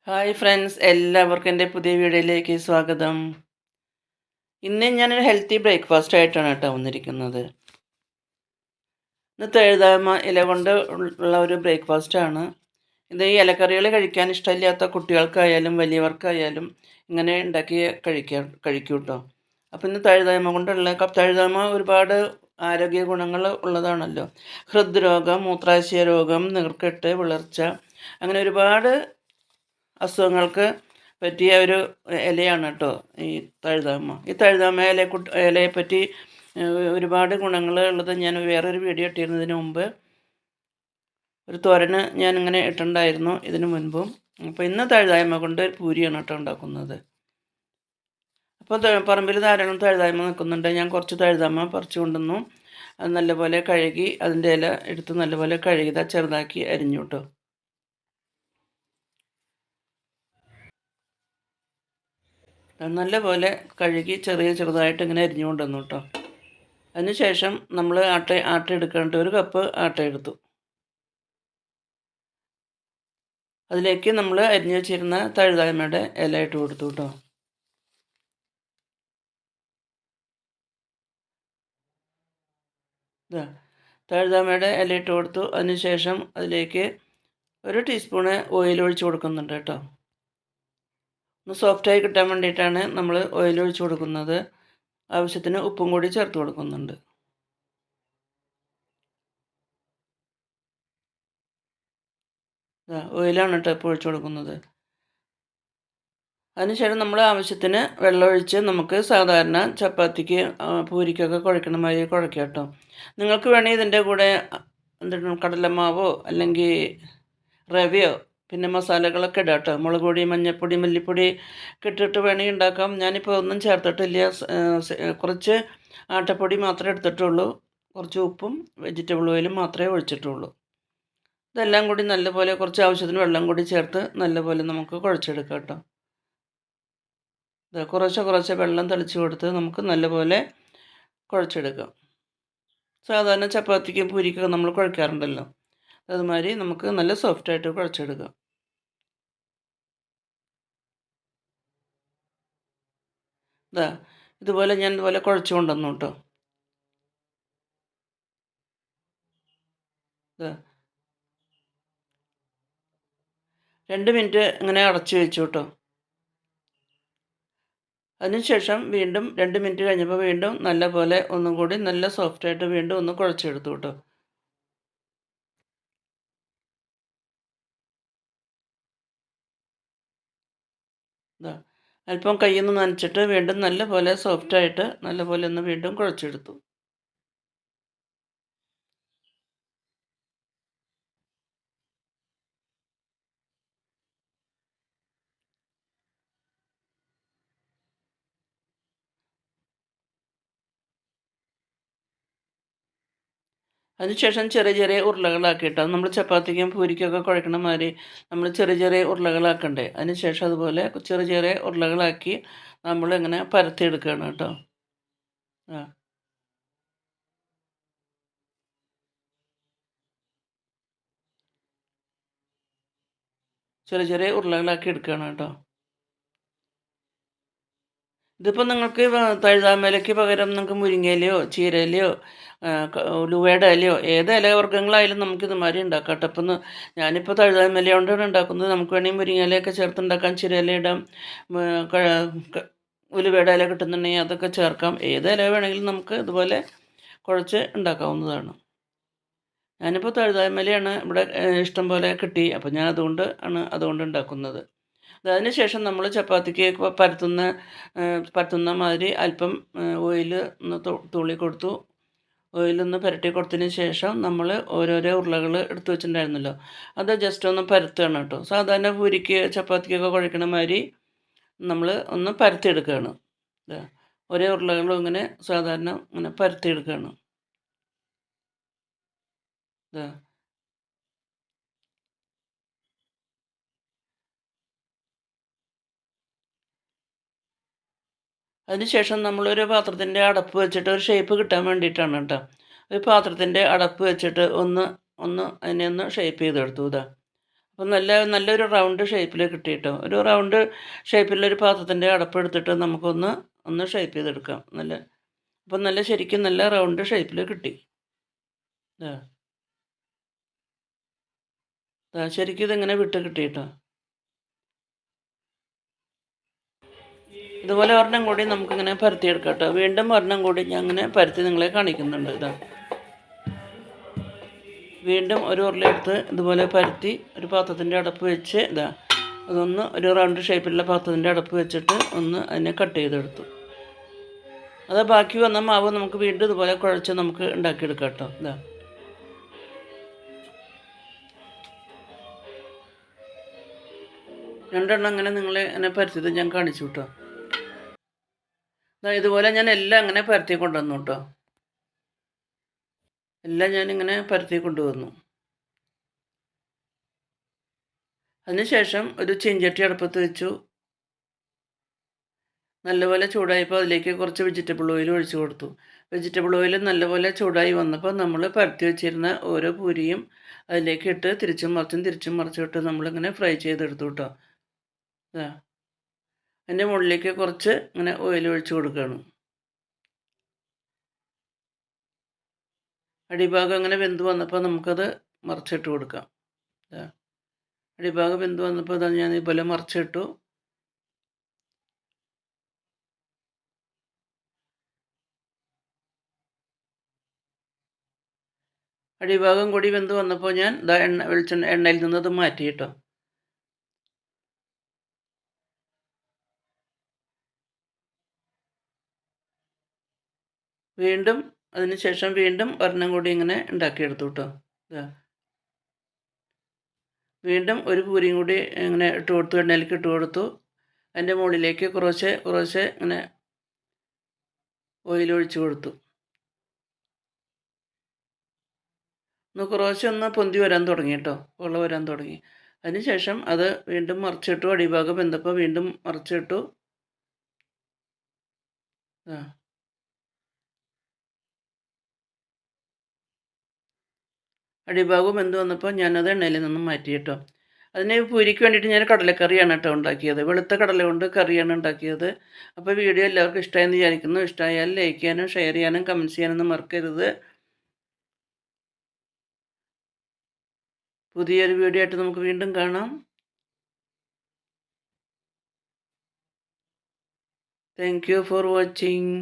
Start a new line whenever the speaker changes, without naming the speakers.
Hi friends, എല്ലാവർക്കും എൻ്റെ പുതിയ വീഡിയോയിലേക്ക് സ്വാഗതം. ഇന്ന് ഞാനൊരു ഹെൽത്തി ബ്രേക്ക്ഫാസ്റ്റ് ആയിട്ടാണ് കേട്ടോ വന്നിരിക്കുന്നത്. ഇന്ന് തഴുതാമ ഇല കൊണ്ട് ഉള്ള ഒരു ബ്രേക്ക്ഫാസ്റ്റാണ്. ഇത് ഈ ഇലക്കറികൾ കഴിക്കാൻ ഇഷ്ടമില്ലാത്ത കുട്ടികൾക്കായാലും വലിയവർക്കായാലും ഇങ്ങനെ ഉണ്ടാക്കി കഴിക്കൂ കേട്ടോ. അപ്പോൾ ഇന്ന് തഴുതാമ കൊണ്ടുള്ള തഴുതാമ ഒരുപാട് ആരോഗ്യ ഗുണങ്ങൾ ഉള്ളതാണല്ലോ. ഹൃദ്രോഗം, മൂത്രാശയ രോഗം, നീർക്കെട്ട്, വിളർച്ച, അങ്ങനെ ഒരുപാട് അസുഖങ്ങൾക്ക് പറ്റിയ ഒരു ഇലയാണ് കേട്ടോ ഈ തഴുതാമ. ഈ തഴുതാമ ഇലയെപ്പറ്റി ഒരുപാട് ഗുണങ്ങൾ ഉള്ളത് ഞാൻ വേറൊരു വീഡിയോ ഇട്ടിരുന്നതിന് മുമ്പ് ഒരു തോരന് ഞാനിങ്ങനെ ഇട്ടിട്ടുണ്ടായിരുന്നു ഇതിന് മുൻപും. അപ്പോൾ ഇന്ന് തഴുതായ്മ കൊണ്ട് പൂരിയാണ് കേട്ടോ ഉണ്ടാക്കുന്നത്. അപ്പോൾ പറമ്പിൽ ധാരാളം തഴുതായ്മ നിൽക്കുന്നുണ്ട്. ഞാൻ കുറച്ച് തഴുതാമ പറിച്ചു കൊണ്ടുവന്നു. അത് നല്ലപോലെ കഴുകി അതിൻ്റെ ഇല എടുത്ത് നല്ലപോലെ കഴുകി ചെറുതാക്കി അരിഞ്ഞു കേട്ടോ. നല്ലപോലെ കഴുകി ചെറുതായിട്ട് ഇങ്ങനെ അരിഞ്ഞു കൊണ്ടുവന്നു കേട്ടോ. അതിനുശേഷം നമ്മൾ ആട്ട എടുക്കേണ്ട ഒരു കപ്പ് ആട്ട എടുത്തു. അതിലേക്ക് നമ്മൾ അരിഞ്ഞു വെച്ചിരുന്ന തഴുതായ്മയുടെ ഇല ഇട്ട് കൊടുത്തു കേട്ടോ. ഇതാ തഴുതാമയുടെ ഇല ഇട്ട് കൊടുത്തു. അതിനുശേഷം അതിലേക്ക് ഒരു ടീസ്പൂണ് ഓയിൽ ഒഴിച്ച് കൊടുക്കുന്നുണ്ട് കേട്ടോ. ഒന്ന് സോഫ്റ്റായി കിട്ടാൻ വേണ്ടിയിട്ടാണ് നമ്മൾ ഓയിൽ ഒഴിച്ച് കൊടുക്കുന്നത്. ആവശ്യത്തിന് ഉപ്പും കൂടി ചേർത്ത് കൊടുക്കുന്നുണ്ട്. ഓയിലാണ് കേട്ടോ ഇപ്പോൾ ഒഴിച്ച് കൊടുക്കുന്നത്. അതിനുശേഷം നമ്മൾ ആവശ്യത്തിന് വെള്ളമൊഴിച്ച് നമുക്ക് സാധാരണ ചപ്പാത്തിക്ക് പൂരിക്കൊക്കെ കുഴക്കണ മാതിരി കുഴക്കാം കേട്ടോ. നിങ്ങൾക്ക് വേണമെങ്കിൽ ഇതിൻ്റെ കൂടെ എന്താണ് കടലമാവോ അല്ലെങ്കിൽ റവയോ പിന്നെ മസാലകളൊക്കെ ഇടാം കേട്ടോ. മുളക് പൊടി, മഞ്ഞൾപ്പൊടി, മല്ലിപ്പൊടി ഒക്കെ ഇട്ടിട്ട് വേണമെങ്കിൽ ഉണ്ടാക്കാം. ഞാനിപ്പോൾ ഒന്നും ചേർത്തിട്ടില്ല. കുറച്ച് ആട്ടപ്പൊടി മാത്രമേ എടുത്തിട്ടുള്ളൂ. കുറച്ച് ഉപ്പും വെജിറ്റബിൾ ഓയിലും മാത്രമേ ഒഴിച്ചിട്ടുള്ളൂ. ഇതെല്ലാം കൂടി നല്ലപോലെ കുറച്ച് ആവശ്യത്തിന് വെള്ളം കൂടി ചേർത്ത് നല്ലപോലെ നമുക്ക് കുഴച്ചെടുക്കാം കേട്ടോ. കുറേശ്ശെ വെള്ളം തളിച്ച് കൊടുത്ത് നമുക്ക് നല്ലപോലെ കുഴച്ചെടുക്കാം. സാധാരണ ചപ്പാത്തിക്കും പൂരിക്കൊക്കെ നമ്മൾ കുഴക്കാറുണ്ടല്ലോ, അതുമാതിരി നമുക്ക് നല്ല സോഫ്റ്റായിട്ട് കുഴച്ചെടുക്കാം. ഇതുപോലെ ഞാൻ ഇതുപോലെ കുഴച്ച് കൊണ്ടുവന്നു കേട്ടോ. 2 മിനിറ്റ് ഇങ്ങനെ അടച്ച് വെച്ചു കേട്ടോ. അതിനുശേഷം വീണ്ടും 2 മിനിറ്റ് കഴിഞ്ഞപ്പോൾ വീണ്ടും നല്ലപോലെ ഒന്നും കൂടി നല്ല സോഫ്റ്റായിട്ട് വീണ്ടും ഒന്ന് കുഴച്ചെടുത്തു കേട്ടോ. അല്പം കയ്യൊന്ന് നനച്ചിട്ട് വീണ്ടും നല്ലപോലെ സോഫ്റ്റായിട്ട് നല്ലപോലെ ഒന്ന് വീണ്ടും കുഴച്ചെടുത്തു. അതിനുശേഷം ചെറിയ ഉരുളകളാക്കിയിട്ടാണ് നമ്മൾ ചപ്പാത്തിക്കും പൂരിക്കൊക്കെ കുഴക്കണ മാതിരി നമ്മൾ ചെറിയ ഉരുളകളാക്കണ്ടേ. അതിനുശേഷം അതുപോലെ ചെറിയ ഉരുളകളാക്കി നമ്മളിങ്ങനെ പരത്തിയെടുക്കുകയാണ് കേട്ടോ. ആ ചെറിയ ഉരുളകളാക്കി എടുക്കുകയാണ് കേട്ടോ. ഇതിപ്പോൾ നിങ്ങൾക്ക് തഴുതാമയിലയ്ക്ക് പകരം നിങ്ങൾക്ക് മുരിങ്ങയിലയോ ചീരയിലയോ ഉലുവയുടെ ഇലയോ ഏത് ഇലവർഗ്ഗങ്ങളായാലും നമുക്ക് ഇതുമാതിരി ഉണ്ടാക്കാം കേട്ടോ. അപ്പം ഞാനിപ്പോൾ തഴുതാമയില കൊണ്ടാണ് ഉണ്ടാക്കുന്നത്. നമുക്ക് വേണമെങ്കിൽ മുരിങ്ങയിലയൊക്കെ ചേർത്ത് ഉണ്ടാക്കാം, ചീരയില ഇടാം, ഉലുവയുടെ ഇല കിട്ടുന്നുണ്ടെങ്കിൽ അതൊക്കെ ചേർക്കാം. ഏത് ഇല വേണമെങ്കിലും നമുക്ക് ഇതുപോലെ കുഴച്ച് ഉണ്ടാക്കാവുന്നതാണ്. ഞാനിപ്പോൾ തഴുതാമയിലയാണ് ഇവിടെ ഇഷ്ടം പോലെ കിട്ടി, അപ്പോൾ ഞാൻ അതുകൊണ്ട് ഉണ്ടാക്കുന്നത്. അതിന് ശേഷം നമ്മൾ ചപ്പാത്തിക്ക് പരത്തുന്ന മാതിരി അല്പം ഓയിൽ ഒന്ന് തുള്ളി കൊടുത്തു. ഓയിലൊന്ന് പുരട്ടി കൊടുത്തതിന് ശേഷം നമ്മൾ ഓരോരോ ഉരുളകൾ എടുത്തു വെച്ചിട്ടുണ്ടായിരുന്നല്ലോ, അത് ജസ്റ്റ് ഒന്ന് പരത്തുകയാണ് കേട്ടോ. സാധാരണ പൂരിക്ക് ചപ്പാത്തിക്കൊക്കെ കുഴക്കണ മാതിരി നമ്മൾ ഒന്ന് പരത്തിയെടുക്കുകയാണ്. ഓരോ ഉരുളകളും ഇങ്ങനെ സാധാരണ ഇങ്ങനെ പരത്തിയെടുക്കുകയാണ്. അതിനുശേഷം നമ്മളൊരു പാത്രത്തിൻ്റെ അടപ്പ് വെച്ചിട്ട് ഒരു ഷേപ്പ് കിട്ടാൻ വേണ്ടിയിട്ടാണ് കേട്ടോ. ഒരു പാത്രത്തിൻ്റെ അടപ്പ് വെച്ചിട്ട് ഒന്ന് അതിനെ ഒന്ന് ഷേപ്പ് ചെയ്തെടുത്തു. അപ്പോൾ നല്ലൊരു റൗണ്ട് ഷേപ്പിൽ കിട്ടി കേട്ടോ. ഒരു റൗണ്ട് ഷേപ്പിലൊരു പാത്രത്തിൻ്റെ അടപ്പെടുത്തിട്ട് ഒന്ന് ഷേപ്പ് ചെയ്തെടുക്കാം. അപ്പോൾ ശരിക്കും നല്ല റൗണ്ട് ഷേപ്പിൽ കിട്ടി. ദാ ശരിക്കും ഇതിങ്ങനെ വിട്ട് കിട്ടി കേട്ടോ. ഇതുപോലെ ഒരെണ്ണം കൂടി നമുക്കിങ്ങനെ പരത്തിയെടുക്കാം കേട്ടോ. വീണ്ടും ഒരെണ്ണം കൂടി ഞാൻ അങ്ങനെ പരത്തി നിങ്ങളെ കാണിക്കുന്നുണ്ട്. വീണ്ടും ഒരു ഉരുളയെടുത്ത് ഇതുപോലെ പരത്തി ഒരു പാത്രത്തിൻ്റെ അടപ്പ് വെച്ച് അതൊന്ന് ഒരു റൗണ്ട് ഷേപ്പിലുള്ള പാത്രത്തിൻ്റെ അടപ്പ് വെച്ചിട്ട് ഒന്ന് അതിനെ കട്ട് ചെയ്തെടുത്തു. അത് ബാക്കി വന്ന മാവ് നമുക്ക് വീണ്ടും ഇതുപോലെ കുഴച്ച് നമുക്ക് ഉണ്ടാക്കിയെടുക്കാം കേട്ടോ. രണ്ടെണ്ണം അങ്ങനെ നിങ്ങളെ അങ്ങനെ പരത്തിയത് ഞാൻ കാണിച്ചു കേട്ടോ. ഇതുപോലെ ഞാൻ എല്ലാം അങ്ങനെ പരത്തി കൊണ്ടുവന്നു കേട്ടോ. എല്ലാം ഞാനിങ്ങനെ പരത്തി കൊണ്ടുവന്നു. അതിനുശേഷം ഒരു ചീഞ്ചട്ടി അടുപ്പത്ത് വെച്ചു. നല്ലപോലെ ചൂടായപ്പോൾ അതിലേക്ക് കുറച്ച് വെജിറ്റബിൾ ഓയിൽ ഒഴിച്ചു കൊടുത്തു. വെജിറ്റബിൾ ഓയിൽ നല്ലപോലെ ചൂടായി വന്നപ്പോൾ നമ്മൾ പരത്തി വെച്ചിരുന്ന ഓരോ പൂരിയും അതിലേക്ക് ഇട്ട് തിരിച്ചും മറിച്ചും ഇട്ട് നമ്മളിങ്ങനെ ഫ്രൈ ചെയ്തെടുത്തു കേട്ടോ. അതിൻ്റെ മുകളിലേക്ക് കുറച്ച് ഇങ്ങനെ ഓയിൽ ഒഴിച്ചു കൊടുക്കുകയാണ്. അടിഭാഗം അങ്ങനെ വെന്ത് വന്നപ്പോൾ നമുക്കത് മറിച്ചിട്ട് കൊടുക്കാം. അടിഭാഗം വെന്ത് വന്നപ്പോൾ ഞാൻ ഇതുപോലെ മറിച്ചിട്ടു. അടിഭാഗം കൂടി വെന്ത് വന്നപ്പോൾ ഞാൻ എണ്ണയിൽ നിന്ന് അത് മാറ്റി കേട്ടോ. അതിനുശേഷം വീണ്ടും ഒരെണ്ണം കൂടി ഇങ്ങനെ ഉണ്ടാക്കിയെടുത്തു കേട്ടോ. വീണ്ടും ഒരു പൂരിയും കൂടി ഇങ്ങനെ ഇട്ട് കൊടുത്തു, എണ്ണയിലേക്ക് ഇട്ട് കൊടുത്തു. അതിൻ്റെ മുകളിലേക്ക് കുറേശ്ശെ ഇങ്ങനെ ഓയിൽ ഒഴിച്ച് കൊടുത്തു. കുറേശ്ശെ ഒന്ന് പൊന്തി വരാൻ തുടങ്ങി കേട്ടോ, വെള്ളം വരാൻ തുടങ്ങി. അതിനുശേഷം അത് വീണ്ടും മറിച്ചിട്ടു. അടിഭാഗം വെന്തപ്പോൾ വീണ്ടും മറിച്ചിട്ടു. അടിഭാഗം വെന്ത് വന്നപ്പോൾ ഞാനത് എണ്ണയിൽ നിന്നും മാറ്റി കേട്ടോ. അതിന് പൂരിക്ക് വേണ്ടിയിട്ട് ഞാൻ കടലക്കറിയാണ് കേട്ടോ ഉണ്ടാക്കിയത്. വെളുത്ത കടല കൊണ്ട് കറിയാണ് ഉണ്ടാക്കിയത്. അപ്പോൾ വീഡിയോ എല്ലാവർക്കും ഇഷ്ടമായെന്ന് വിചാരിക്കുന്നു. ഇഷ്ടമായാൽ ലൈക്ക് ചെയ്യാനും ഷെയർ ചെയ്യാനും കമൻറ്റ്സ് ചെയ്യാനൊന്നും മറക്കരുത്. പുതിയൊരു വീഡിയോ ആയിട്ട് നമുക്ക് വീണ്ടും കാണാം. Thank you for watching.